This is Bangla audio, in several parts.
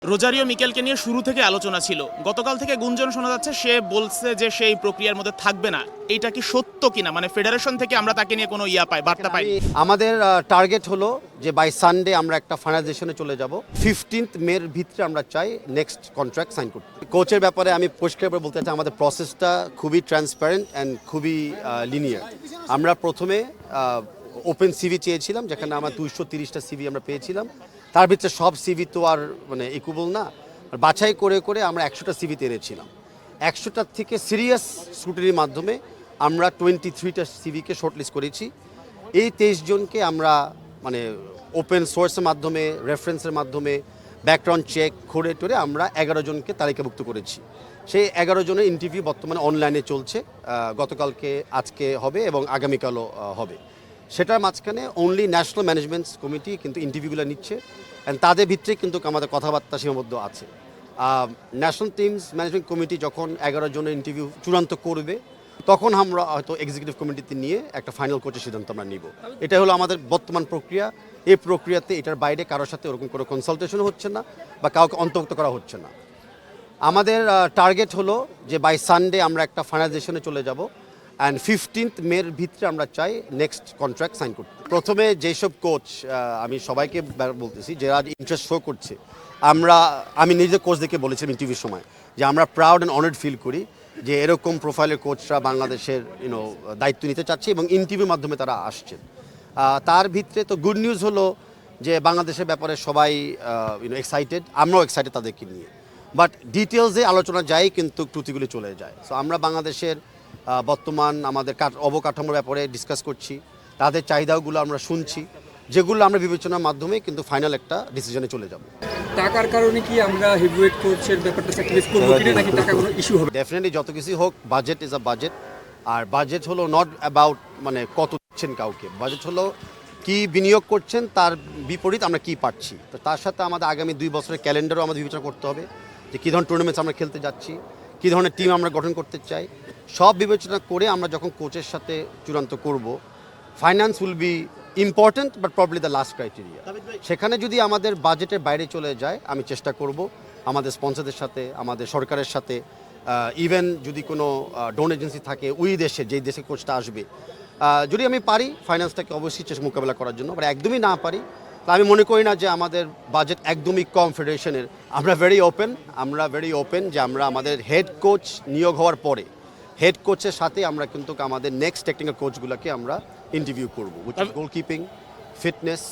রোজারিও মিকেলকে নিয়ে শুরু থেকে আলোচনা ছিল। গতকাল থেকে গুঞ্জন শোনা যাচ্ছে সে বলছে যে সেই প্রক্রিয়ার মধ্যে থাকবে না। এটা কি সত্য কিনা? মানে ফেডারেশন থেকে আমরা তাকে নিয়ে কোনো বার্তা পাই? আমাদের টার্গেট হলো যে বাই সানডে আমরা একটা ফাইনালাইজেশনে চলে যাব। 15th মের ভিতরে আমরা চাই নেক্সট কন্ট্রাক্ট সাইন করতে। কোচের ব্যাপারে আমি পরিষ্কার বলতে চাই আমাদের প্রসেসটা খুবই ট্রান্সপারেন্ট অ্যান্ড খুবই লিনিয়ার। আমরা প্রথমে ওপেন সিভি চেয়েছিলাম, যেখানে আমার 230টা সিভি আমরা পেয়েছিলাম। তার ভিতরে সব সিভি তো আর মানে ইকুয়াল না, বাছাই করে করে আমরা 100টা সিভিতে এনেছিলাম। 100টার থেকে সিরিয়াস স্ক্রুটিনির মাধ্যমে আমরা 23টা সিভিকে শর্টলিস্ট করেছি। এই 23 জনকে আমরা মানে ওপেন সোর্সের মাধ্যমে, রেফারেন্সের মাধ্যমে, ব্যাকগ্রাউন্ড চেক করে টোরে আমরা 11 জনকে তালিকাভুক্ত করেছি। সেই 11 জনের ইন্টারভিউ বর্তমানে অনলাইনে চলছে। গতকালকে, আজকে হবে এবং আগামীকালও হবে। সেটার মাঝখানে অনলি ন্যাশনাল ম্যানেজমেন্ট কমিটি কিন্তু ইন্টারভিউগুলো নিচ্ছে, অ্যান্ড তাদের ভিতরে কিন্তু আমাদের কথাবার্তা সীমাবদ্ধ আছে। ন্যাশনাল টিমস ম্যানেজমেন্ট কমিটি যখন 11 জনের ইন্টারভিউ চূড়ান্ত করবে, তখন আমরা হয়তো এক্সিকিউটিভ কমিটিতে নিয়ে একটা ফাইনাল কোচের সিদ্ধান্ত আমরা নিব। এটা হলো আমাদের বর্তমান প্রক্রিয়া। এই প্রক্রিয়াতে এটার বাইরে কারোর সাথে ওরকম কোনো কনসালটেশন হচ্ছে না বা কাউকে অন্তর্ভুক্ত করা হচ্ছে না। আমাদের টার্গেট হলো যে বাই সানডে আমরা একটা ফাইনালাইজেশনে চলে যাব, অ্যান্ড 15th মের ভিতরে আমরা চাই নেক্সট কন্ট্রাক্ট সাইন করতে। প্রথমে যেসব কোচ, আমি সবাইকে বলতেছি যারা ইন্টারেস্ট শো করছে, আমি নিজে কোচদেরকে বলেছিলাম ইন্টারভিউর সময় যে আমরা প্রাউড অ্যান্ড অনার্ড ফিল করি যে এরকম প্রোফাইলের কোচরা বাংলাদেশের দায়িত্ব নিতে চাচ্ছে এবং ইন্টারভিউর মাধ্যমে তারা আসছেন। তার ভিতরে তো গুড নিউজ হলো যে বাংলাদেশের ব্যাপারে সবাই এক্সাইটেড, আমরাও এক্সাইটেড তাদেরকে নিয়ে। বাট ডিটেলসে আলোচনা যায় কিন্তু ত্রুটিগুলি চলে যায়। সো আমরা বাংলাদেশের বর্তমান আমাদের অবকাঠামোর ব্যাপারে ডিসকাস করছি, তাদের চাহিদাগুলো আমরা শুনছি, যেগুলো আমরা বিবেচনার মাধ্যমে কিন্তু ফাইনাল একটা ডিসিশনে চলে যাব। টাকার কারণে কি আমরা হেভিওয়েট কোচের ব্যাপারটা স্যাক্রিফাইস করব কিনা, নাকি টাকা কোনো ইস্যু হবে? ডেফিনেটলি যত কিছু হোক, বাজেট ইজ আ বাজেট। আর বাজেট হলো নট অ্যাবাউট মানে কত দিচ্ছেন কাউকে, বাজেট হলো কি বিনিয়োগ করছেন তার বিপরীত আমরা কি পাচ্ছি। তো তার সাথে আমাদের আগামী 2 বছরের ক্যালেন্ডারও আমাদের বিবেচনা করতে হবে যে কী ধরনের টুর্নামেন্টস আমরা খেলতে যাচ্ছি, কী ধরনের টিম আমরা গঠন করতে চাই। সব বিবেচনা করে আমরা যখন কোচের সাথে চূড়ান্ত করব, finance will be important but probably the last criteria. সেখানে যদি আমাদের বাজেটের বাইরে চলে যায়, আমি চেষ্টা করব আমাদের স্পন্সরদের সাথে, আমাদের সরকারের সাথে, ইভেন যদি কোনো ডোন এজেন্সি থাকে ওই দেশে, যেই দেশে কোচটা আসবে, যদি আমি পারি ফাইন্যান্সটাকে অবশ্যই চেষ্টা মোকাবেলা করার জন্য। বাট একদমই না পারি, তা আমি মনে করি না যে আমাদের বাজেট একদমই কম ফেডারেশনের। আমরা ভেরি ওপেন যে আমরা আমাদের হেড কোচ নিয়োগ হওয়ার পরে হেড কোচের সাথে আমরা কিন্তু আমাদের নেক্সট টেকনিক্যাল কোচগুলোকে আমরা ইন্টারভিউ করব। গোলকিপিং, ফিটনেস,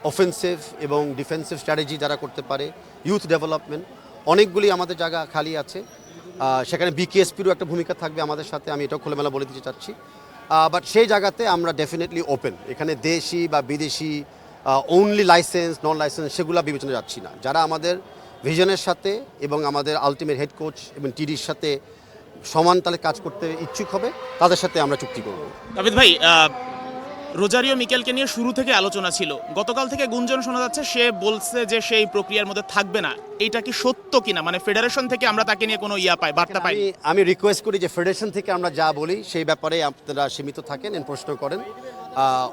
অফেন্সিভ এবং ডিফেন্সিভ স্ট্র্যাটেজি যারা করতে পারে, ইউথ ডেভেলপমেন্ট, অনেকগুলি আমাদের জায়গা খালি আছে। সেখানে বিকেএসপিরও একটা ভূমিকা থাকবে আমাদের সাথে, আমি এটাও খোলামেলা বলে দিতে চাচ্ছি। বাট সেই জায়গাতে আমরা ডেফিনেটলি ওপেন। এখানে দেশি বা বিদেশি, অনলি লাইসেন্স, নন লাইসেন্স সেগুলো বিবেচনা যাচ্ছি না। যারা আমাদের ভিশনের সাথে এবং আমাদের আলটিমেট হেড কোচ এবং টিডির সাথে সমান তালে কাজ করতে ইচ্ছুক হবে, তাদের সাথে আমরা চুক্তি করব। তাবিদ ভাই, রোজারিও মিকেলকে নিয়ে শুরু থেকে আলোচনা ছিল। গতকাল থেকে গুঞ্জন শোনা যাচ্ছে সে বলছে যে সেই প্রক্রিয়ার মধ্যে থাকবে না। এটা কি সত্য কিনা? মানে ফেডারেশন থেকে আমরা তাকে নিয়ে কোনো বার্তা পাই? আমি রিকোয়েস্ট করি যে ফেডারেশন থেকে আমরা যা বলি সেই ব্যাপারে আপনারা সীমিত থাকেন, প্রশ্ন করেন।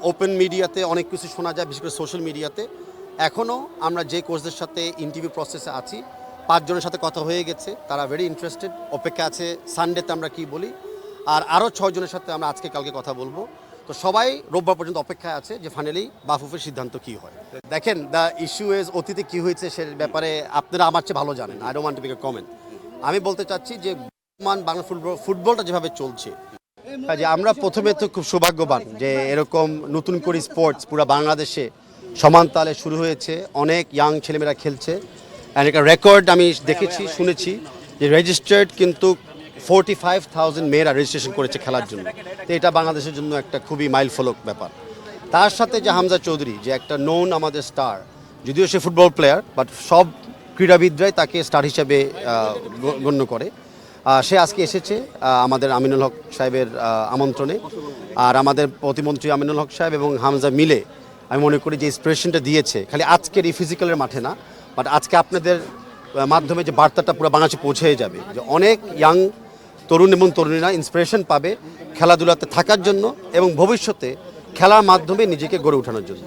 ওপেন মিডিয়াতে অনেক কিছু শোনা যায়, বিশেষ করে সোশ্যাল মিডিয়াতে। এখনও আমরা যে কোচদের সাথে ইন্টারভিউ প্রসেসে আছি, 5 জনের সাথে কথা হয়ে গেছে, তারা ভেরি ইন্টারেস্টেড, অপেক্ষা আছে সানডেতে আমরা কি বলি। আর আরও 6 জনের সাথে আমরা আজকে কালকে কথা বলবো। তো সবাই রোববার পর্যন্ত অপেক্ষায় আছে যে ফাইনালি বাফুফের সিদ্ধান্ত কী হয়। দেখেন, দ্য ইস্যু ইজ অতীতে কী হয়েছে সে ব্যাপারে আপনারা আমার চেয়ে ভালো জানেন। I don't want to make a comment. আমি বলতে চাচ্ছি যে বাংলা ফুটবলটা যেভাবে চলছে, যে আমরা প্রথমে তো খুব সৌভাগ্যবান যে এরকম নতুন করে স্পোর্টস পুরো বাংলাদেশে সমান তালে শুরু হয়েছে, অনেক ইয়াং ছেলেমেয়েরা খেলছে। অ্যান্ড একটা রেকর্ড আমি দেখেছি, শুনেছি যে রেজিস্টার্ড কিন্তু 45,000 মেয়েরা রেজিস্ট্রেশন করেছে খেলার জন্য। তো এটা বাংলাদেশের জন্য একটা খুবই মাইল ফলক ব্যাপার। তার সাথে যে হামজা চৌধুরী, যে একটা নোন আমাদের স্টার, যদিও সে ফুটবল প্লেয়ার, বাট সব ক্রীড়াবিদরাই তাকে স্টার হিসেবে গণ্য করে। সে আজকে এসেছে আমাদের আমিনুল হক সাহেবের আমন্ত্রণে। আর আমাদের প্রতিমন্ত্রী আমিনুল হক সাহেব এবং হামজা মিলে আমি মনে করি যে ইন্সপিরেশনটা দিয়েছে, খালি আজকের এই ফিজিক্যালের মাঠে না, বাট আজকে আপনাদের মাধ্যমে যে বার্তাটা পুরো বাংলাদেশে পৌঁছে যাবে, যে অনেক ইয়াং তরুণ এবং তরুণীরা ইন্সপিরেশন পাবে খেলাধুলাতে থাকার জন্য এবং ভবিষ্যতে খেলার মাধ্যমে নিজেকে গড়ে ওঠানোর জন্য।